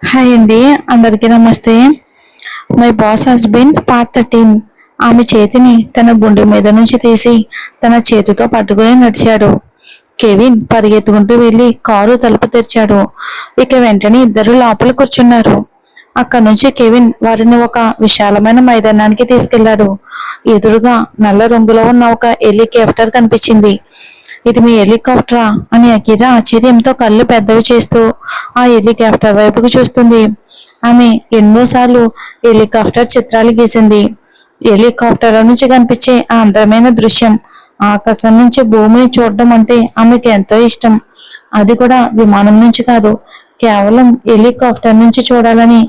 Hi అండి, అందరికీ నమస్తే. My boss husband part 13. ఆమె చేతిని తన గుండె మీద నుంచి తీసి తన చేతితో పట్టుకుని నడిచాడు. కెవిన్ పరిగెత్తుకుంటూ వెళ్లి కారు తలుపు తెరిచాడు. ఇక వెంటనే ఇద్దరు లోపల కూర్చున్నారు. అక్కడి నుంచి కెవిన్ వారిని ఒక విశాలమైన మైదానానికి తీసుకెళ్లాడు. ఎదురుగా నల్ల రంగులో ఉన్న ఒక హెలికాప్టర్ కనిపించింది. ఇది మీ హెలికాప్టరా అని అకిరా ఆశ్చర్యంతో కళ్ళు పెద్దవి చేస్తూ ఆ హెలికాప్టర్ వైపుకు చూస్తుంది. ఆమె ఎన్నోసార్లు హెలికాప్టర్ చిత్రాలు గీసింది. హెలికాప్టర్ నుంచి కనిపించే ఆ అందమైన దృశ్యం, ఆకాశం నుంచి భూమిని చూడడం అంటే ఆమెకు ఎంతో ఇష్టం. అది కూడా విమానం నుంచి కాదు, కేవలం హెలికాప్టర్ నుంచి చూడాలని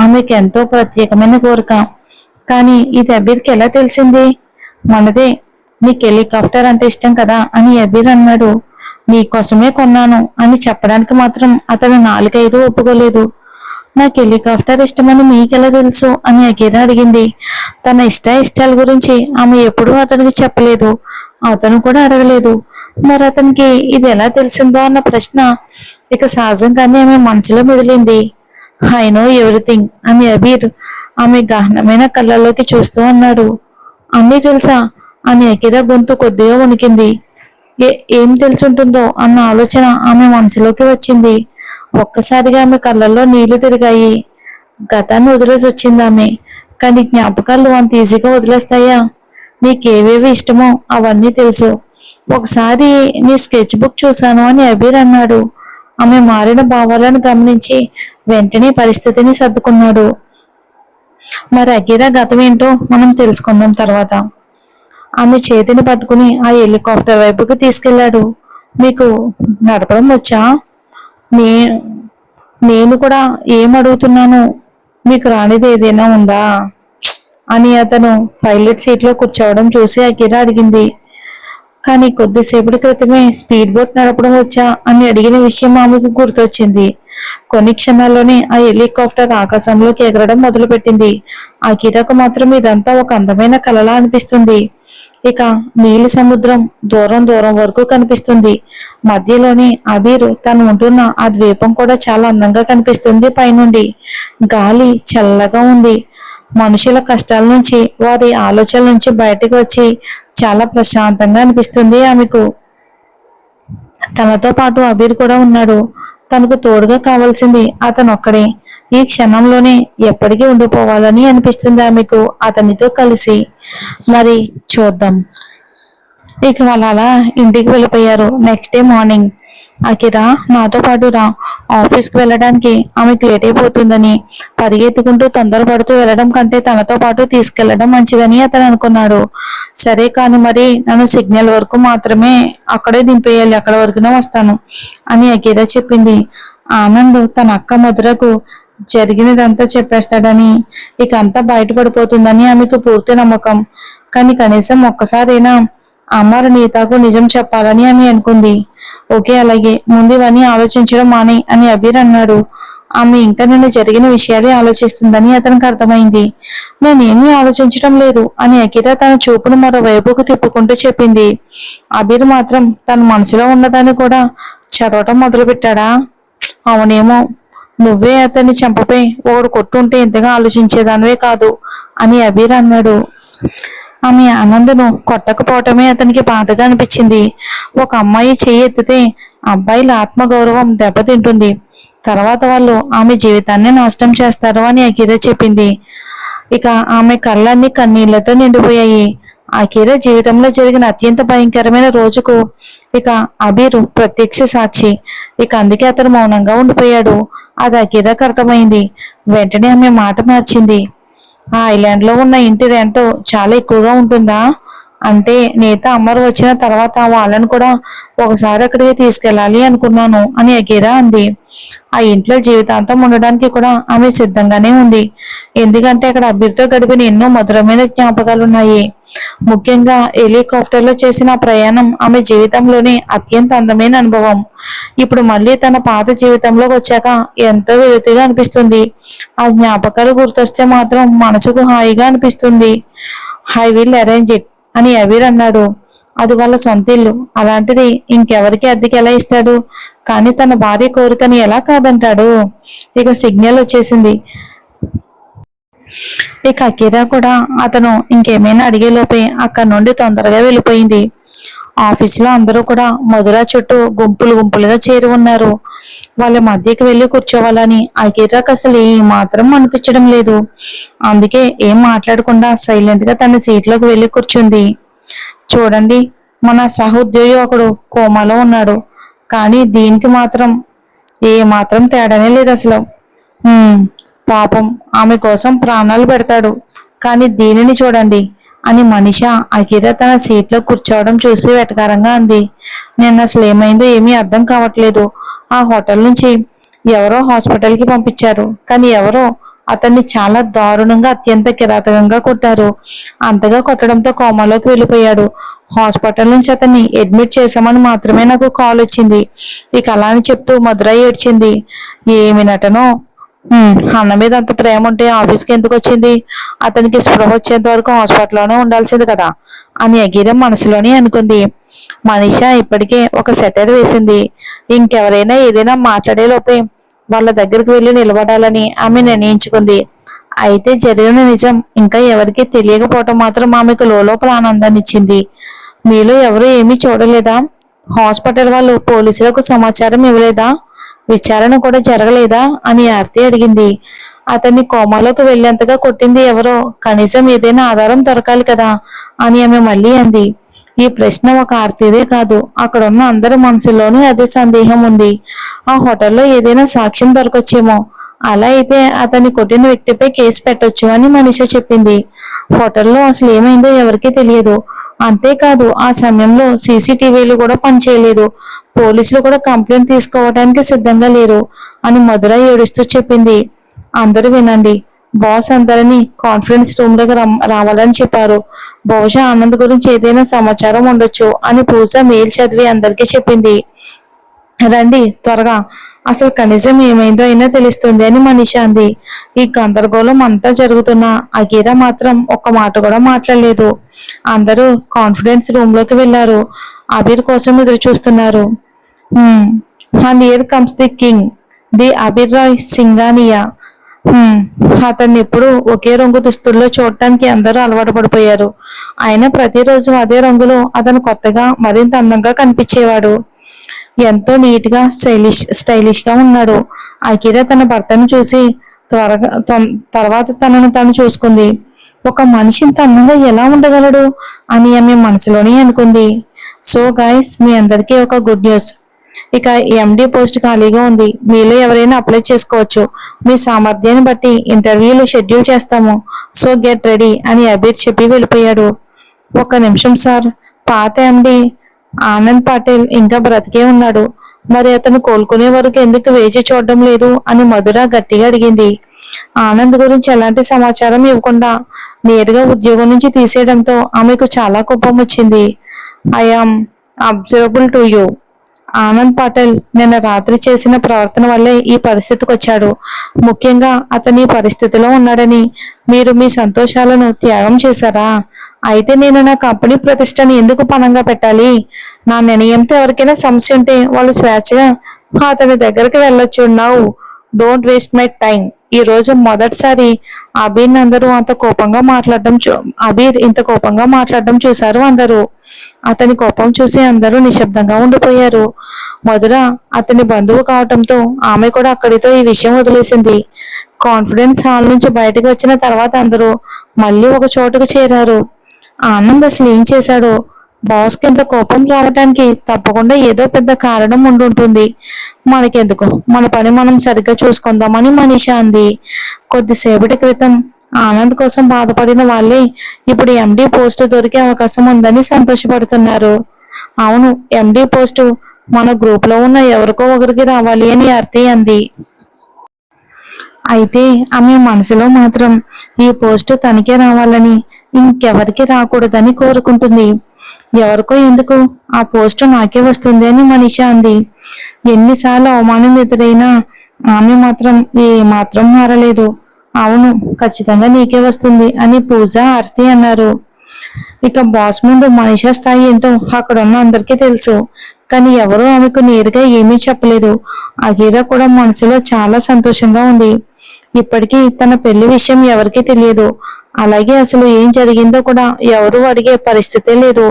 ఆమెకు ఎంతో ప్రత్యేకమైన కోరిక. కానీ ఇది అబీర్కి ఎలా తెలిసింది? మనదే, నీకు హెలికాప్టర్ అంటే ఇష్టం కదా అని అబీర్ అన్నాడు. నీకోసమే కొన్నాను అని చెప్పడానికి మాత్రం అతను నాలుగైదు ఒప్పుకోలేదు. నాకు హెలికాప్టర్ ఇష్టమని మీకెలా తెలుసు అని అకీరా అడిగింది. తన ఇష్టాల గురించి ఆమె ఎప్పుడూ అతనికి చెప్పలేదు, అతను కూడా అడగలేదు. మరి అతనికి ఇది ఎలా తెలిసిందో అన్న ప్రశ్న ఇక సహజంగానే ఆమె మనసులో మెదిలింది. ఐ నో ఎవ్రీథింగ్ అని అబీర్ ఆమె గహనమైన కళ్ళలోకి చూస్తూ అన్నాడు. అన్నీ తెలుసా అని అకీరా గొంతు కొద్దిగా వణికింది. ఏం తెలుసుంటుందో అన్న ఆలోచన ఆమె మనసులోకి వచ్చింది. ఒక్కసారిగా ఆమె కళ్ళల్లో నీళ్లు తిరిగాయి. గతాన్ని వదిలేసి వచ్చింది ఆమె. కానీ జ్ఞాపకాలు అంత ఈజీగా వదిలేస్తాయా? నీకేవేవి ఇష్టమో అవన్నీ తెలుసు. ఒకసారి నీ స్కెచ్ బుక్ చూశాను అని అబీర్ అన్నాడు. ఆమె మారిన భావాలను గమనించి వెంటనే పరిస్థితిని సర్దుకున్నాడు. మరి అకీరా గతం ఏంటో మనం తెలుసుకుందాం తర్వాత. ఆమె చేతిని పట్టుకుని ఆ హెలికాప్టర్ వైపుకి తీసుకెళ్లాడు. మీకు నడపడం వచ్చా? నే నేను కూడా ఏం అడుగుతున్నాను, మీకు రానిది ఏదైనా ఉందా అని అతను పైలట్ సీట్లో కూర్చోవడం చూసి అకిరా అడిగింది. కానీ కొద్దిసేపటి క్రితమే స్పీడ్ బోట్ నడపడం వచ్చా అని అడిగిన విషయం ఆమెకు గుర్తొచ్చింది. కొన్ని క్షణాల్లోనే ఆ హెలికాప్టర్ ఆకాశంలోకి ఎగరడం మొదలుపెట్టింది. ఆ కిరకు మాత్రం ఇదంతా ఒక అందమైన కలలా అనిపిస్తుంది. ఇక నీలి సముద్రం దూరం దూరం వరకు కనిపిస్తుంది. మధ్యలోని అబీరు తను ఉంటున్న ఆ ద్వీపం కూడా చాలా అందంగా కనిపిస్తుంది పైనుండి. గాలి చల్లగా ఉంది. మనుషుల కష్టాల నుంచి, వారి ఆలోచనల నుంచి బయటకు వచ్చి చాలా ప్రశాంతంగా అనిపిస్తుంది ఆమెకు. తనతో పాటు అబీర్ కూడా ఉన్నాడు. తనకు తోడుగా కావాల్సింది అతను ఒక్కడే. ఈ క్షణంలోనే ఎప్పటికీ ఉండిపోవాలని అనిపిస్తుంది ఆమెకు అతనితో కలిసి. మరి చూద్దాం. ఇక వాళ్ళు అలా ఇంటికి వెళ్ళిపోయారు. నెక్స్ట్ డే మార్నింగ్ అకిరా నాతో పాటు రా, ఆఫీస్కి వెళ్ళడానికి ఆమెకు లేట్ అయిపోతుందని, పరిగెత్తుకుంటూ తొందరపడుతూ వెళ్ళడం కంటే తనతో పాటు తీసుకెళ్లడం మంచిదని అతను అనుకున్నాడు. సరే కానీ మరి నన్ను సిగ్నల్ వరకు మాత్రమే అక్కడే దింపేయాలి, అక్కడ వరకునే వస్తాను అని అకిరా చెప్పింది. ఆనంద్ తన అక్క మధురకు జరిగినదంతా చెప్పేస్తాడని, ఇక అంతా బయటపడిపోతుందని ఆమెకు పూర్తి నమ్మకం. కానీ కనీసం ఒక్కసారైనా అమ్మారు నీతాకు నిజం చెప్పాలని ఆమె అనుకుంది. ఓకే, అలాగే, ముందు ఇవన్నీ ఆలోచించడం మానే అని అబీర్ అన్నాడు. ఆమె ఇంకా నిన్న జరిగిన విషయాలే ఆలోచిస్తుందని అతనికి అర్థమైంది. నేనేమీ ఆలోచించడం లేదు అని అకిరా తన చూపును మరోవైపుకు తిప్పుకుంటూ చెప్పింది. అబీర్ మాత్రం తన మనసులో ఉన్నదాన్ని కూడా చదవటం మొదలుపెట్టాడా? అవునేమో, నువ్వే అతన్ని చంపపై ఒకడు కొట్టుంటే ఇంతగా ఆలోచించేదానివే కాదు అని అబీర్ అన్నాడు. ఆమె ఆనందను కొట్టకపోవటమే అతనికి బాధగా అనిపించింది. ఒక అమ్మాయి చెయ్యి ఎత్తితే అబ్బాయిల ఆత్మగౌరవం దెబ్బతింటుంది. తర్వాత వాళ్ళు ఆమె జీవితాన్ని నాశనం చేస్తారు అని అకీరా చెప్పింది. ఇక ఆమె కళ్ళన్నీ కన్నీళ్లతో నిండిపోయాయి. అకీరా జీవితంలో జరిగిన అత్యంత భయంకరమైన రోజుకు ఇక అబీరు ప్రత్యక్ష సాక్షి. ఇక అందుకే అతను మౌనంగా ఉండిపోయాడు. అది అకీరాకు అర్థమైంది. వెంటనే ఆమె మాట మార్చింది. ఆ ఐలాండ్ లో ఉన్న ఇంటి రెంట్ చాలా ఎక్కువగా ఉంటుందా? అంటే నేత అమ్మరు వచ్చిన తర్వాత వాళ్ళను కూడా ఒకసారి అక్కడికి తీసుకెళ్ళాలి అనుకున్నాను అని అకీరా అంది. ఆ ఇంట్లో జీవితాంతం ఉండడానికి కూడా ఆమె సిద్ధంగానే ఉంది. ఎందుకంటే అక్కడ అబ్బిరితో గడిపిన ఎన్నో మధురమైన జ్ఞాపకాలు ఉన్నాయి. ముఖ్యంగా హెలికాప్టర్లో చేసిన ప్రయాణం ఆమె జీవితంలోనే అత్యంత అందమైన అనుభవం. ఇప్పుడు మళ్ళీ తన పాత జీవితంలోకి వచ్చాక ఎంతో విరక్తిగా అనిపిస్తుంది. ఆ జ్ఞాపకాలు గుర్తొస్తే మాత్రం మనసుకు హాయిగా అనిపిస్తుంది. ఐ విల్ అరేంజ్ ఇట్ అని అబీర్ అన్నాడు. అది వాళ్ళ సొంత ఇల్లు. అలాంటిది ఇంకెవరికి అద్దెకి ఎలా ఇస్తాడు? కానీ తన భార్య కోరికని ఎలా కాదంటాడు? ఇక సిగ్నల్ వచ్చేసింది. ఇక అకీరా కూడా అతను ఇంకేమైనా అడిగేలోపే అక్కడి నుండి తొందరగా వెళ్ళిపోయింది. ఆఫీసులో అందరూ కూడా మధుర చుట్టూ గుంపులు గుంపులుగా చేరి ఉన్నారు. వాళ్ళ మధ్యకి వెళ్ళి కూర్చోవాలని అకీరాకు అసలు ఏ మాత్రం అనిపించడం లేదు. అందుకే ఏం మాట్లాడకుండా సైలెంట్ గా తన సీట్లోకి వెళ్ళి కూర్చుంది. చూడండి, మన సహోద్యోగి ఒకడు కోమాలో ఉన్నాడు, కానీ దీనికి మాత్రం ఏ మాత్రం తేడానే లేదు అసలు. "హ్మ్, పాపం ఆమె కోసం ప్రాణాలు పెడతాడు, కానీ దీనిని చూడండి" అని మనిషా అకిరా తన సీట్లో కూర్చోవడం చూసి వెటకారంగా అంది. "నేను అసలు ఏమైందో ఏమీ అర్థం కావట్లేదు. ఆ హోటల్ నుంచి ఎవరో హాస్పిటల్కి పంపించారు, కానీ ఎవరో అతన్ని చాలా దారుణంగా అత్యంత కిరాతకంగా కొట్టారు. అంతగా కొట్టడంతో కోమాలోకి వెళ్ళిపోయాడు. హాస్పిటల్ నుంచి అతన్ని అడ్మిట్ చేశామని మాత్రమే నాకు కాల్ వచ్చింది." ఇక అలా అని చెప్తూ మధుర ఏడ్చింది. "ఏమి నటనో! అన్న మీద అంత ప్రేమ ఉంటే ఆఫీస్కి ఎందుకు వచ్చింది? అతనికి స్పృహ వచ్చేంత వరకు హాస్పిటల్లోనే ఉండాల్సింది కదా" అని అగీరం మనసులోనే అనుకుంది. మనీషా ఇప్పటికే ఒక సెటర్ వేసింది. ఇంకెవరైనా ఏదైనా మాట్లాడే లోపే వాళ్ళ దగ్గరికి వెళ్ళి నిలబడాలని ఆమె నిర్ణయించుకుంది. అయితే జరిగిన నిజం ఇంకా ఎవరికీ తెలియకపోవటం మాత్రం ఆమెకు లోపల ఆనందాన్ని ఇచ్చింది. "మీలో ఎవరు ఏమీ చూడలేదా? హాస్పిటల్ వాళ్ళు పోలీసులకు సమాచారం ఇవ్వలేదా? విచారణ కూడా జరగలేదా?" అని ఆర్తి అడిగింది. "అతన్ని కోమాలోకి వెళ్లేంతగా కొట్టింది ఎవరో, కనీసం ఏదైనా ఆధారం దొరకాలి కదా" అని ఆమె మళ్ళీ అంది. ఈ ప్రశ్న ఒక ఆర్తిదే కాదు, అక్కడున్న అందరి మనసుల్లోనూ అదే సందేహం ఉంది. ఆ హోటల్లో ఏదైనా సాక్ష్యం దొరకొచ్చేమో. అలా అయితే అతన్ని కొట్టిన వ్యక్తిపై కేసు పెట్టొచ్చు అని మనిష చెప్పింది. హోటల్లో అసలు ఏమైందో ఎవరికీ తెలియదు. అంతేకాదు ఆ సమయంలో సీసీటీవీలు కూడా పనిచేయలేదు. పోలీసులు కూడా కంప్లైంట్ తీసుకోవడానికి సిద్ధంగా లేరు అని మధుర ఏడుస్తూ చెప్పింది. "అందరూ వినండి. బాస్ అందరినీ కాన్ఫరెన్స్ రూమ్ దగ్గర రావాలని చెప్పారు. బహుశా ఆనంద్ గురించి ఏదైనా సమాచారం ఉండొచ్చు" అని పూజ మెయిల్ చదివి అందరికీ చెప్పింది. "రండి త్వరగా, అసలు కనీసం ఏమైందో అయినా తెలుస్తుంది" అని మనిష అంది. ఈ గందరగోళం అంతా జరుగుతున్నా అకీరా మాత్రం ఒక్క మాట కూడా మాట్లాడలేదు. అందరూ కాన్ఫిడెన్స్ రూమ్ లోకి వెళ్లారు. అబీర్ కోసం ఎదురు చూస్తున్నారు. And here comes the king, the Abir Roy Singhania. అతన్ని ఎప్పుడు ఒకే రంగు దుస్తుల్లో చూడటానికి అందరూ అలవాటు పడిపోయారు. అయినా ప్రతిరోజు అదే రంగులో అతను కొత్తగా మరింత అందంగా కనిపించేవాడు. ఎంతో నీట్ గా స్టైలిష్ గా ఉన్నాడు. అకీరా తన భర్తను చూసి తర్వాత తనను తాను చూసుకుంది. ఒక మనిషి ఇంత అందంగా ఎలా ఉండగలడు అని ఆమె మనసులోనే అనుకుంది. సో గైస్, మీ అందరికీ ఒక గుడ్ న్యూస్. ఇక ఎండి పోస్ట్ ఖాళీగా ఉంది. మీలో ఎవరైనా అప్లై చేసుకోవచ్చు. మీ సామర్థ్యాన్ని బట్టి ఇంటర్వ్యూలు షెడ్యూల్ చేస్తాము. సో గెట్ రెడీ అని అబీర్ చెప్పి వెళ్ళిపోయాడు. "ఒక్క నిమిషం సార్, పాత ఎండి ఆనంద్ పటేల్ ఇంకా బ్రతికే ఉన్నాడు. మరి అతను కోలుకునే వరకు ఎందుకు వేచి చూడడం లేదు" అని మధుర గట్టిగా అడిగింది. ఆనంద్ గురించి ఎలాంటి సమాచారం ఇవ్వకుండా నేరుగా ఉద్యోగం నుంచి తీసేయడంతో ఆమెకు చాలా కోపం వచ్చింది. "I am observable to you. Anand Patel నిన్న రాత్రి చేసిన ప్రవర్తన వల్లే ఈ పరిస్థితికి వచ్చాడు. ముఖ్యంగా అతని పరిస్థితిలో ఉన్నాడని మీరు మీ సంతోషాలను త్యాగం చేశారా? అయితే నేను నా కంపెనీ ప్రతిష్టని ఎందుకు పణంగా పెట్టాలి? నా నిర్ణయంతో ఎవరికైనా సమస్య ఉంటే వాళ్ళు స్వేచ్ఛగా అతని దగ్గరికి వెళ్ళొచ్చు. Now don't waste my time." ఈ రోజు మొదటిసారి అబీర్ ఇంత కోపంగా మాట్లాడడం చూశారు అందరూ. అతని కోపం చూసి అందరూ నిశ్శబ్దంగా ఉండిపోయారు. మధుర అతని బంధువు కావటంతో ఆమె కూడా అక్కడితో ఈ విషయం వదిలేసింది. కాన్ఫిడెన్స్ హాల్ నుంచి బయటకు వచ్చిన తర్వాత అందరూ మళ్ళీ ఒక చోటుకు చేరారు. ఆనంద్ అసలు ఏం చేశాడో, బాస్కి ఇంత కోపం రావటానికి తప్పకుండా ఏదో పెద్ద కారణం ఉండుంటుంది. మనకెందుకు, మన పని మనం సరిగ్గా చూసుకుందామని మనీషా అంది. కొద్దిసేపటి క్రితం ఆనంద్ కోసం బాధపడిన వాళ్ళే ఇప్పుడు ఎండి పోస్టు దొరికే అవకాశం ఉందని సంతోషపడుతున్నారు. అవును, ఎండి పోస్టు మన గ్రూప్ లో ఉన్న ఎవరికో ఒకరికి రావాలి అని ఆర్తి అంది. అయితే ఆమె మనసులో మాత్రం ఈ పోస్టు తనకే రావాలని, ఇంకెవరికి రాకూడదని కోరుకుంటుంది. ఎవరికో ఎందుకు, ఆ పోస్టు నాకే వస్తుంది అని మనీషా అంది. ఎన్నిసార్లు అవమానం ఎదురైనా ఆమె మాత్రం ఏ మాత్రం మారలేదు. అవును, ఖచ్చితంగా నీకే వస్తుంది అని పూజ ఆర్తి అన్నారు. ఇక బాస్ ముందు మనీషా స్థాయి ఏంటో అక్కడ ఉన్న అందరికీ తెలుసు. కానీ ఎవరూ ఆమెకు నేరుగా ఏమీ చెప్పలేదు. అగీరా కూడా మనసులో చాలా సంతోషంగా ఉంది. ఇప్పటికీ తన పెళ్లి విషయం ఎవరికీ తెలియదు. అలాగే అసలు ఏం జరిగిందో కూడా ఎవరూ అడిగే పరిస్థితే లేదు.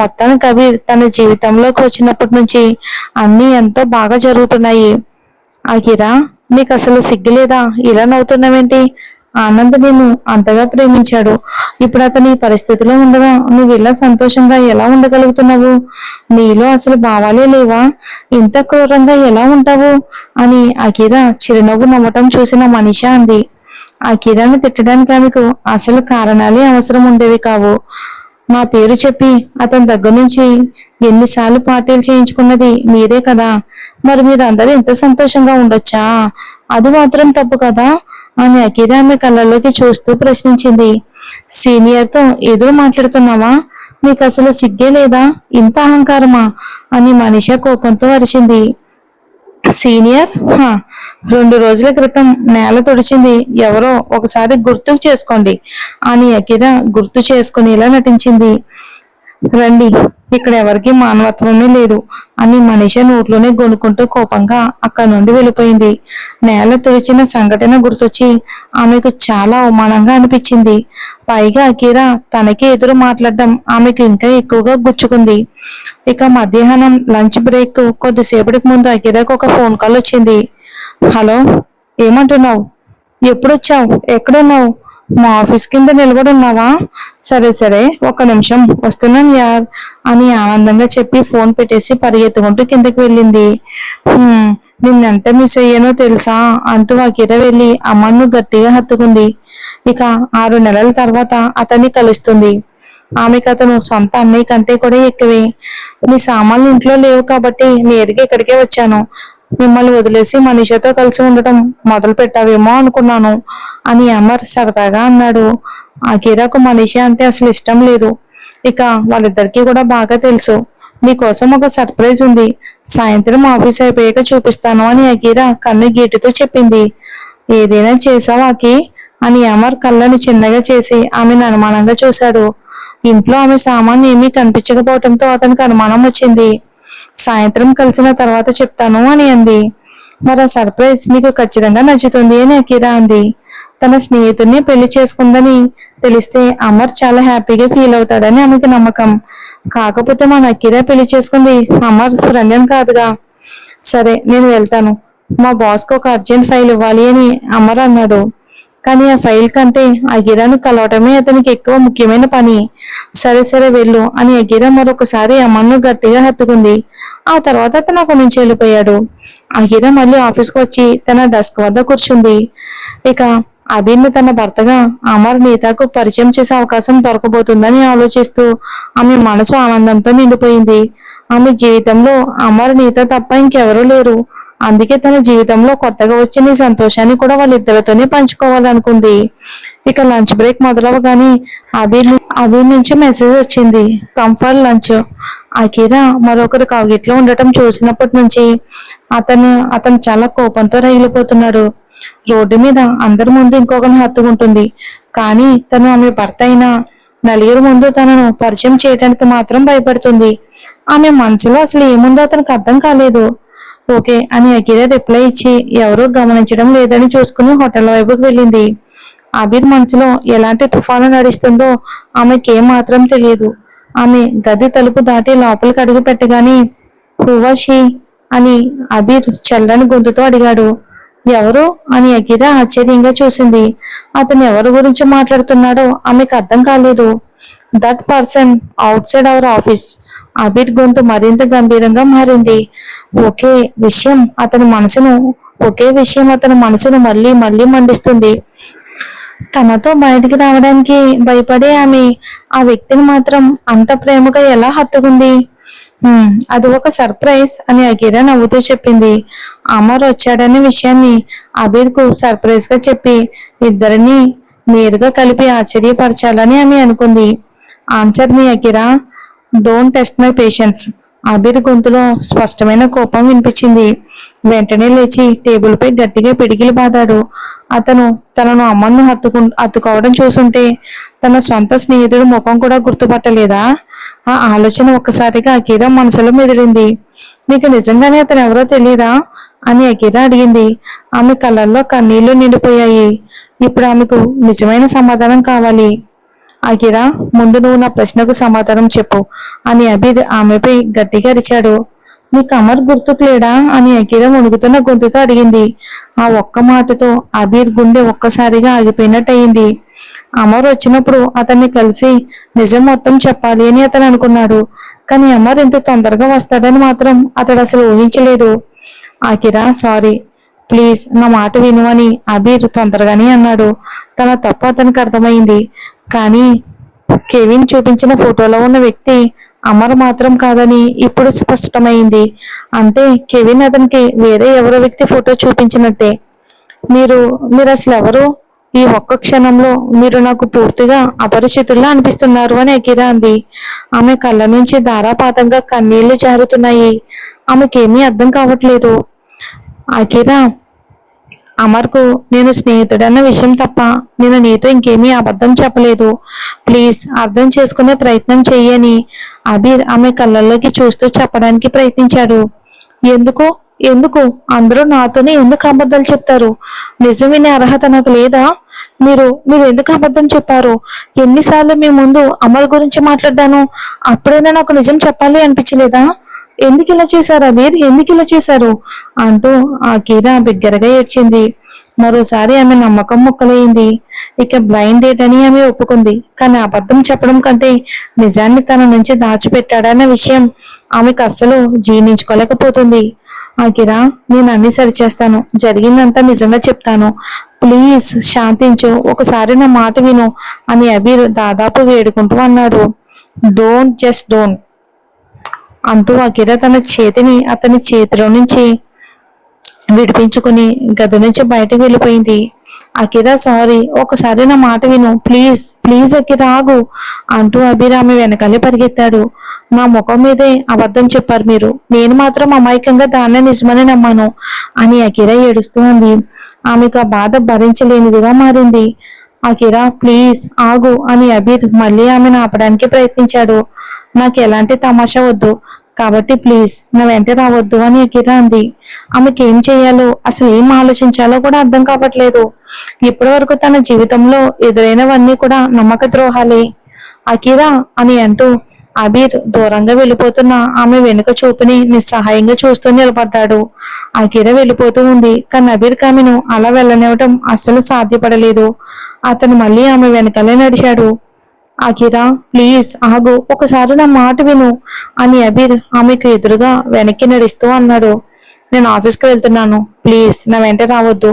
మొత్తానికి కబీర్ తన జీవితంలోకి వచ్చినప్పటి నుంచి అన్నీ ఎంతో బాగా జరుగుతున్నాయి. అగిరా, నీకు అసలు సిగ్గులేదా? ఇలా నవ్వుతున్నావేంటి? ఆనంద్ నిన్ను అంతగా ప్రేమించాడు. ఇప్పుడు అతని ఈ పరిస్థితిలో ఉండగా నువ్వు ఇలా సంతోషంగా ఎలా ఉండగలుగుతున్నావు? నీలో అసలు భావాలే లేవా? ఇంత క్రూరంగా ఎలా ఉంటావు అని అకిరా చిరునవ్వు నవ్వటం చూసిన మనీషా అంది. అకిరాను తిట్టడానికి ఆమెకు అసలు కారణాలే అవసరం ఉండేవి కావు. నా పేరు చెప్పి అతని దగ్గర నుంచి ఎన్నిసార్లు పార్టీలు చేయించుకున్నది మీరే కదా. మరి మీరు అందరూ ఎంత సంతోషంగా ఉండొచ్చా? అది మాత్రం తప్పు కదా అని అకీరా ఆమె కళ్ళల్లోకి చూస్తూ ప్రశ్నించింది. సీనియర్తో ఎదురు మాట్లాడుతున్నావా? నీకు అసలు సిగ్గే లేదా? ఇంత అహంకారమా అని మనీషా కోపంతో అరిచింది. సీనియర్ 2 రోజుల క్రితం నేల తుడిచింది ఎవరో ఒకసారి గుర్తుకు చేసుకోండి అని అకిరా గుర్తు చేసుకునేలా నటించింది. రండి, ఇక్కడ ఎవరికి మానవత్వమే లేదు అని మనిషి నోట్లోనే గొనుక్కుంటూ కోపంగా అక్కడి నుండి వెళ్ళిపోయింది. నేల తుడిచిన సంఘటన గుర్తొచ్చి ఆమెకు చాలా అవమానంగా అనిపించింది. పైగా అకీరా తనకి ఎదురు మాట్లాడడం ఆమెకు ఇంకా ఎక్కువగా గుచ్చుకుంది. ఇక మధ్యాహ్నం లంచ్ బ్రేక్ కొద్దిసేపటికి ముందు అకీరాకు ఒక ఫోన్ కాల్ వచ్చింది. హలో, ఏమంటున్నావు? ఎప్పుడొచ్చావు? ఎక్కడున్నావు? మా ఆఫీస్ కింద నిలబడి ఉన్నావా? సరే సరే, 1 నిమిషం వస్తున్నాను యార్ అని ఆనందంగా చెప్పి ఫోన్ పెట్టేసి పరిగెత్తుకుంటూ కిందకి వెళ్ళింది. నిన్నెంత మిస్ అయ్యానో తెలుసా అంటూ ఆ కిర వెళ్ళి అమ్మను గట్టిగా హత్తుకుంది. ఇక 6 నెలల తర్వాత అతన్ని కలుస్తుంది. ఆమెకు అతను సొంత అన్నయ్య కంటే కూడా ఎక్కువే. నీ సామాన్లు ఇంట్లో లేవు కాబట్టి నేరుగా ఇక్కడికే వచ్చాను. మిమ్మల్ని వదిలేసి మనీషాతో కలిసి ఉండటం మొదలు పెట్టావేమో అనుకున్నాను అని అమర్ సరదాగా అన్నాడు. అకీరాకు మనీషా అంటే అసలు ఇష్టం లేదు. ఇక వాళ్ళిద్దరికీ కూడా బాగా తెలుసు. మీకోసం ఒక సర్ప్రైజ్ ఉంది, సాయంత్రం ఆఫీస్ అయిపోయాక చూపిస్తాను అని అకీరా కన్ను గీటుతో చెప్పింది. ఏదైనా చేసావా అకి అని అమర్ కళ్ళను చిన్నగా చేసి ఆమెను అనుమానంగా చూశాడు. ఇంట్లో ఆమె సామాన్లు ఏమీ కనిపించకపోవడంతో అతనికి అనుమానం వచ్చింది. సాయంత్రం కలిసిన తర్వాత చెప్తాను అని అంది. మరి ఆ సర్ప్రైజ్ మీకు ఖచ్చితంగా నచ్చుతుంది అని అకీరా అంది. తన స్నేహితుడిని పెళ్లి చేసుకుందని తెలిస్తే అమర్ చాలా హ్యాపీగా ఫీల్ అవుతాడని ఆమెకి నమ్మకం. కాకపోతే మన అకీరా పెళ్లి చేసుకుంది అమర్ ఫ్రెండ్ అని కాదుగా. సరే, నేను వెళ్తాను. మా బాస్కి ఒక అర్జెంట్ ఫైల్ ఇవ్వాలి అని అమర్ అన్నాడు. కానీ ఆ ఫైల్ కంటే అగిరాను కలవటమే అతనికి ఎక్కువ ముఖ్యమైన పని. సరే సరే వెళ్ళు అని అగిరా మరొకసారి అమర్ను గట్టిగా హత్తుకుంది. ఆ తర్వాత అతను అక్కడి నుంచి వెళ్ళిపోయాడు. అగిరా మళ్ళీ ఆఫీస్కి వచ్చి తన డెస్క్ వద్ద కూర్చుంది. ఇక అభిన్ను తన భర్తగా అమర్ నీతాకు పరిచయం చేసే అవకాశం దొరకబోతుందని ఆలోచిస్తూ ఆమె మనసు ఆనందంతో నిండిపోయింది. ఆమె జీవితంలో అమర్ నీత తప్ప ఇంకెవరూ లేరు. అందుకే తన జీవితంలో కొత్తగా వచ్చిన ఈ సంతోషాన్ని కూడా వాళ్ళిద్దరితోనే పంచుకోవాలనుకుంది. ఇక లంచ్ బ్రేక్ మొదలవగానే అబీర్ నుంచి మెసేజ్ వచ్చింది, కంఫర్ట్ లంచ్. అకీరా మరొకరు కౌగిట్లో ఉండటం చూసినప్పటి నుంచి అతను చాలా కోపంతో రగిలిపోతున్నాడు. రోడ్డు మీద అందరి ముందు ఇంకొకరిని హత్తుకుంటుంది. కానీ తను ఆమె భర్త అయినా నలుగురు ముందు తనను పరిచయం చేయడానికి మాత్రం భయపడుతుంది. ఆమె మనసులో అసలు ఏముందో అతనికి అర్థం కాలేదు. ఓకే అని అకీరా రిప్లై ఇచ్చి ఎవరూ గమనించడం లేదని చూసుకుని హోటల్ వైపుకి వెళ్ళింది. అబీర్ మనసులో ఎలాంటి తుఫాను నడుస్తుందో ఆమెకేం మాత్రం తెలియదు. ఆమె గది తలుపు దాటి లోపలికి అడుగు పెట్టగానే హువాషి అని అబీర్ చల్లని గొంతుతో అడిగాడు. ఎవరు అని అకీరా ఆశ్చర్యంగా చూసింది. అతను ఎవరి గురించి మాట్లాడుతున్నాడో ఆమెకు అర్థం కాలేదు. That person out side our office. Abir గొంతు మరింత గంభీరంగా మారింది. ఒకే విషయం అతని మనసును మళ్ళీ మళ్ళీ మండిస్తుంది. తనతో బయటికి రావడానికి భయపడే ఆమె ఆ వ్యక్తిని మాత్రం అంత ప్రేమగా ఎలా హత్తుకుంది? అది ఒక సర్ప్రైజ్ అని అకీరా నవ్వుతూ చెప్పింది. అమర్ వచ్చాడనే విషయాన్ని అబీర్ కు సర్ప్రైజ్ గా చెప్పి ఇద్దరిని నేరుగా కలిపి ఆశ్చర్యపరచాలని ఆమె అనుకుంది. Answer me Akira, don't test my patience. Abir గొంతులో స్పష్టమైన కోపం వినిపించింది. వెంటనే లేచి టేబుల్పై గట్టిగా పిడికిలి బాదాడు. అతను తనను అమ్మను హత్తుకోవడం చూసుంటే తన సొంత స్నేహితుడి ముఖం కూడా గుర్తుపట్టలేదా? ఆ ఆలోచన ఒక్కసారిగా అకీరా మనసులో మెదిలింది. నీకు నిజంగానే అతను ఎవరో తెలియదా అని అకీరా అడిగింది. ఆమె కళ్ళల్లో కన్నీళ్లు నిండిపోయాయి. ఇప్పుడు ఆమెకు నిజమైన సమాధానం కావాలి. అకిరా, ముందు నువ్వు నా ప్రశ్నకు సమాధానం చెప్పు అని అబీర్ ఆమెపై గట్టిగా అరిచాడు. నీకు అమర్ గుర్తుకు లేడా అని అకిరా వణుకుతున్న గొంతుతో అడిగింది. ఆ ఒక్క మాటతో అబీర్ గుండె ఒక్కసారిగా ఆగిపోయినట్టయింది. అమర్ వచ్చినప్పుడు అతన్ని కలిసి నిజం మొత్తం చెప్పాలి అని అతను అనుకున్నాడు. కానీ అమర్ ఇంత తొందరగా వస్తాడని మాత్రం అతడు అసలు ఊహించలేదు. అకిరా, సారీ, ప్లీజ్ నా మాట విను అని అబీర్ తొందరగానే అన్నాడు. తన తప్పు అతనికి అర్థమైంది. కానీ కెవిన్ చూపించిన ఫోటోలో ఉన్న వ్యక్తి అమర్ మాత్రం కాదని ఇప్పుడు స్పష్టమైంది. అంటే కెవిన్ అతనికి వేరే ఎవరో వ్యక్తి ఫోటో చూపించినట్టే. మీరు మీరు అసలు ఎవరు? ఈ ఒక్క క్షణంలో మీరు నాకు పూర్తిగా అపరిచితుల్లా అనిపిస్తున్నారు అని అకిరా అంది. ఆమె కళ్ళ నుంచి ధారాపాతంగా కన్నీళ్లు జారుతున్నాయి. ఆమెకేమీ అర్థం కావట్లేదు. అకిరా, అమర్కు నేను స్నేహితుడన్న విషయం తప్ప నేను నీతో ఇంకేమీ అబద్ధం చెప్పలేదు. ప్లీజ్ అర్థం చేసుకునే ప్రయత్నం చెయ్యని అబీర్ ఆమె కళ్ళల్లోకి చూస్తూ చెప్పడానికి ప్రయత్నించాడు. ఎందుకు ఎందుకు అందరూ నాతోనే ఎందుకు అబద్ధాలు చెప్తారు? నిజం వినే అర్హత నాకు లేదా? మీరు మీరు ఎందుకు అబద్ధం చెప్పారు? ఎన్నిసార్లు మీ ముందు అమర్ గురించి మాట్లాడ్డాను. అప్పుడైనా నాకు నిజం చెప్పాలి అనిపించలేదా? ఎందుకు ఇలా చేశారు అమీర్? ఎందుకు ఇలా చేశారు అంటూ ఆ కీరా బిగ్గరగా ఏడ్చింది. మరోసారి ఆమె నమ్మకం ముక్కలైంది. ఇక బ్లైండ్ డేట్ అని ఆమె ఒప్పుకుంది. కానీ అబద్ధం చెప్పడం కంటే నిజాన్ని తన నుంచి దాచిపెట్టాడన్న విషయం ఆమెకు అస్సలు జీర్ణించుకోలేకపోతుంది. ఆ కిరా, నేను అన్ని సరిచేస్తాను, జరిగిందంతా నిజంగా చెప్తాను, ప్లీజ్ శాంతించు, ఒకసారి నా మాట విను అని అబీర్ దాదాపు వేడుకుంటూ అన్నాడు. డోంట్ అంటూ అకిరా తన చేతిని అతని చేతిలో నుంచి విడిపించుకుని గది నుంచి బయటకు వెళ్ళిపోయింది. అకిరా, సారీ, ఒకసారి నా మాట విను, ప్లీజ్ ప్లీజ్ అకిరా, ఆగు అంటూ అబీర్ ఆమె వెనకాలే పరిగెత్తాడు. నా ముఖం మీదే అబద్ధం చెప్పారు మీరు, నేను మాత్రం అమాయకంగా దాన్నే నిజమని నమ్మాను అని అకిరా ఏడుస్తూ ఉంది. ఆమెకు ఆ బాధ భరించలేనిదిగా మారింది. అకిరా, ప్లీజ్ ఆగు అని అబీర్ మళ్ళీ ఆమెను ఆపడానికి ప్రయత్నించాడు. నాకు ఎలాంటి తమాషా వద్దు కాబట్టి ప్లీజ్ నా వెంట రావద్దు అని అకిరా అంది. ఆమెకి ఏం చేయాలో అసలు ఏం ఆలోచించాలో కూడా అర్థం కావట్లేదు. ఇప్పటి వరకు తన జీవితంలో ఎదురైనవన్నీ కూడా నమ్మక ద్రోహాలే. అకిరా అని అంటూ అబీర్ దూరంగా వెళ్ళిపోతున్న ఆమె వెనుక చూపుని నిస్సహాయంగా చూస్తూ నిలబడ్డాడు. అకిరా వెళ్ళిపోతూ ఉంది. కానీ అబీర్ ఆమెను అలా వెళ్ళనివ్వటం అస్సలు సాధ్యపడలేదు. అతను మళ్ళీ ఆమె వెనకాలే నడిచాడు. అకిరా, ప్లీజ్ ఆగు, ఒకసారి నా మాట విను అని అబీర్ ఆమెకు ఎదురుగా వెనక్కి నడుస్తూ అన్నాడు. నేను ఆఫీస్కి వెళ్తున్నాను, ప్లీజ్ నా వెంట రావద్దు.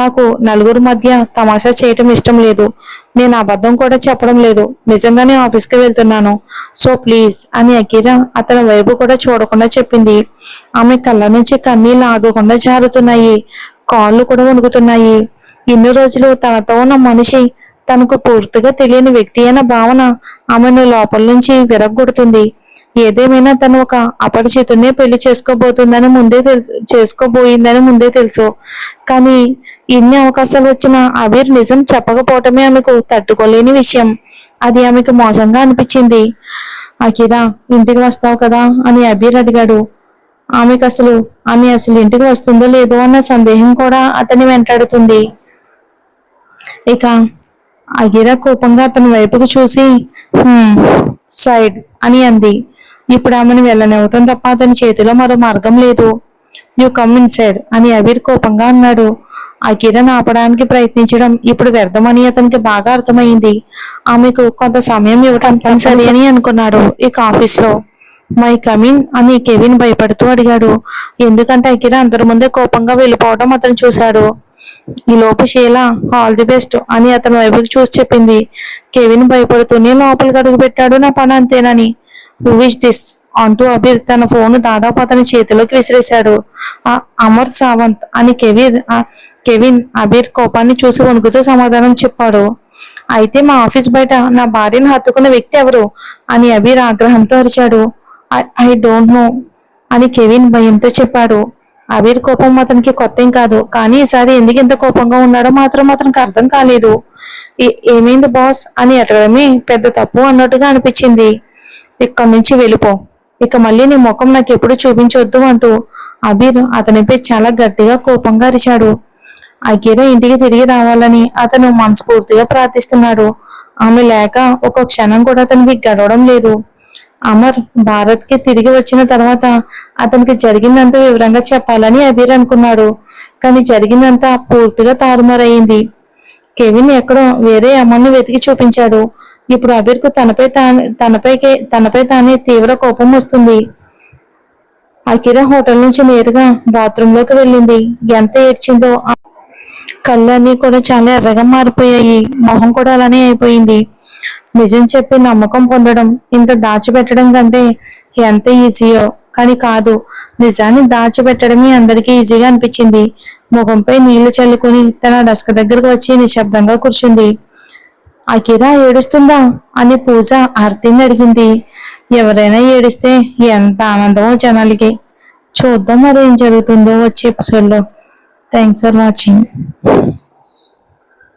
నాకు నలుగురు మధ్య తమాషా చేయటం ఇష్టం లేదు. నేను అబద్ధం కూడా చెప్పడం లేదు. నిజంగానే ఆఫీస్కి వెళ్తున్నాను, సో ప్లీజ్ అని అకిరా అతని వైపు కూడా చూడకుండా చెప్పింది. ఆమె కళ్ళ నుంచి కన్నీళ్ళు ఆగకుండా జారుతున్నాయి. కాళ్ళు కూడా వణుకుతున్నాయి. ఇన్ని రోజులు తనతో ఉన్న మనిషి తనకు పూర్తిగా తెలియని వ్యక్తి అయిన భావన ఆమెను లోపల నుంచి విరగ్గొడుతుంది. ఏదేమైనా తను ఒక అపరిచితున్నే పెళ్లి చేసుకోబోయిందని ముందే తెలుసు. కానీ ఇన్ని అవకాశాలు వచ్చినా అబీర్ నిజం చెప్పకపోవటమే ఆమెకు తట్టుకోలేని విషయం. అది ఆమెకు మోసంగా అనిపించింది. అకిరా, ఇంటికి వస్తావు కదా అని అబీర్ అడిగాడు. ఆమె అసలు ఇంటికి వస్తుందో లేదో అన్న సందేహం కూడా అతన్ని వెంటాడుతుంది. ఇక అగిరా కోపంగా అతని వైపుకు చూసి సైడ్ అని అంది. ఇప్పుడు ఆమెను వెళ్ళనివ్వటం తప్ప అతని చేతిలో మరో మార్గం లేదు. యు కమ్ ఇన్ సైడ్ అని అబీర్ కోపంగా అన్నాడు. అకిరాను ఆపడానికి ప్రయత్నించడం ఇప్పుడు వ్యర్థమని అతనికి బాగా అర్థమైంది. ఆమెకు కొంత సమయం ఇవ్వటం తప్పనిసరి అని అనుకున్నాడు. ఇక ఆఫీస్లో మై కమిన్ అని కెవిన్ భయపడుతూ అడిగాడు. ఎందుకంటే అకిరా అందరి ముందే కోపంగా వెళ్ళిపోవడం అతను చూశాడు. ఈ లోపు షీలా ఆల్ ది బెస్ట్ అని అతని వైపుకి చూసి చెప్పింది. కెవిన్ భయపడుతూనే లోపలికి అడుగు పెట్టాడు. నా పని అంతేనని. హూ ఇస్ దిస్ అంటూ అబీర్ తన ఫోన్ దాదాపు అతని చేతిలోకి విసిరేశాడు. అమర్ సావంత్ అని కెవిన్ అబీర్ కోపాన్ని చూసి వణుకుతూ సమాధానం చెప్పాడు. అయితే మా ఆఫీస్ బయట నా భార్యను హత్తుకున్న వ్యక్తి ఎవరు అని అబీర్ ఆగ్రహంతో అరిచాడు. ఐ డోంట్ నో అని కెవిన్ భయంతో చెప్పాడు. అబీర్ కోపం అతనికి కొత్త ఏం కాదు, కానీ ఈసారి ఎందుకు ఇంత కోపంగా ఉన్నాడో మాత్రం అతనికి అర్థం కాలేదు. ఏమైంది బాస్ అని అడగడమే పెద్ద తప్పు అన్నట్టుగా అనిపించింది. ఇక్కడి నుంచి వెళ్ళిపో, ఇక మళ్ళీ నీ ముఖం నాకు ఎప్పుడు చూపించొద్దు అంటూ అబీర్ అతనిపై చాలా గట్టిగా కోపంగా అరిచాడు. అకీరా ఇంటికి తిరిగి రావాలని అతను మనస్ఫూర్తిగా ప్రార్థిస్తున్నాడు. ఆమె లేక ఒక క్షణం కూడా అతనికి గడవడం లేదు. అమర్ భారత్ కి తిరిగి వచ్చిన తర్వాత అతనికి జరిగిందంతా వివరంగా చెప్పాలని అబీర్ అనుకున్నాడు. కానీ జరిగిందంతా పూర్తిగా తారుమారయింది. కెవిన్ ఎక్కడో వేరే అమ్మని వెతికి చూపించాడు. ఇప్పుడు అబీర్ కు తనపై తానే తీవ్ర కోపం వస్తుంది. అకిరా హోటల్ నుంచి నేరుగా బాత్రూమ్ లోకి వెళ్ళింది. ఎంత ఏడ్చిందో, కళ్ళన్నీ కూడా చాలా ఎర్రగా మారిపోయాయి. మొహం కూడా అలానే అయిపోయింది. నిజం చెప్పి నమ్మకం పొందడం ఇంత దాచిపెట్టడం కంటే ఎంత ఈజీయో, కానీ కాదు, నిజాన్ని దాచిపెట్టడమే అందరికీ ఈజీగా అనిపించింది. ముఖంపై నీళ్లు చల్లుకుని తన డస్క్ దగ్గరకు వచ్చి నిశ్శబ్దంగా కూర్చుంది. అకిరా ఏడుస్తుందా అని పూజ ఆర్తిని అడిగింది. ఎవరైనా ఏడిస్తే ఎంత ఆనందమో జనాలకి. చూద్దాం మరి ఏం జరుగుతుందో వచ్చే ఎపిసోడ్లో. Thanks for watching.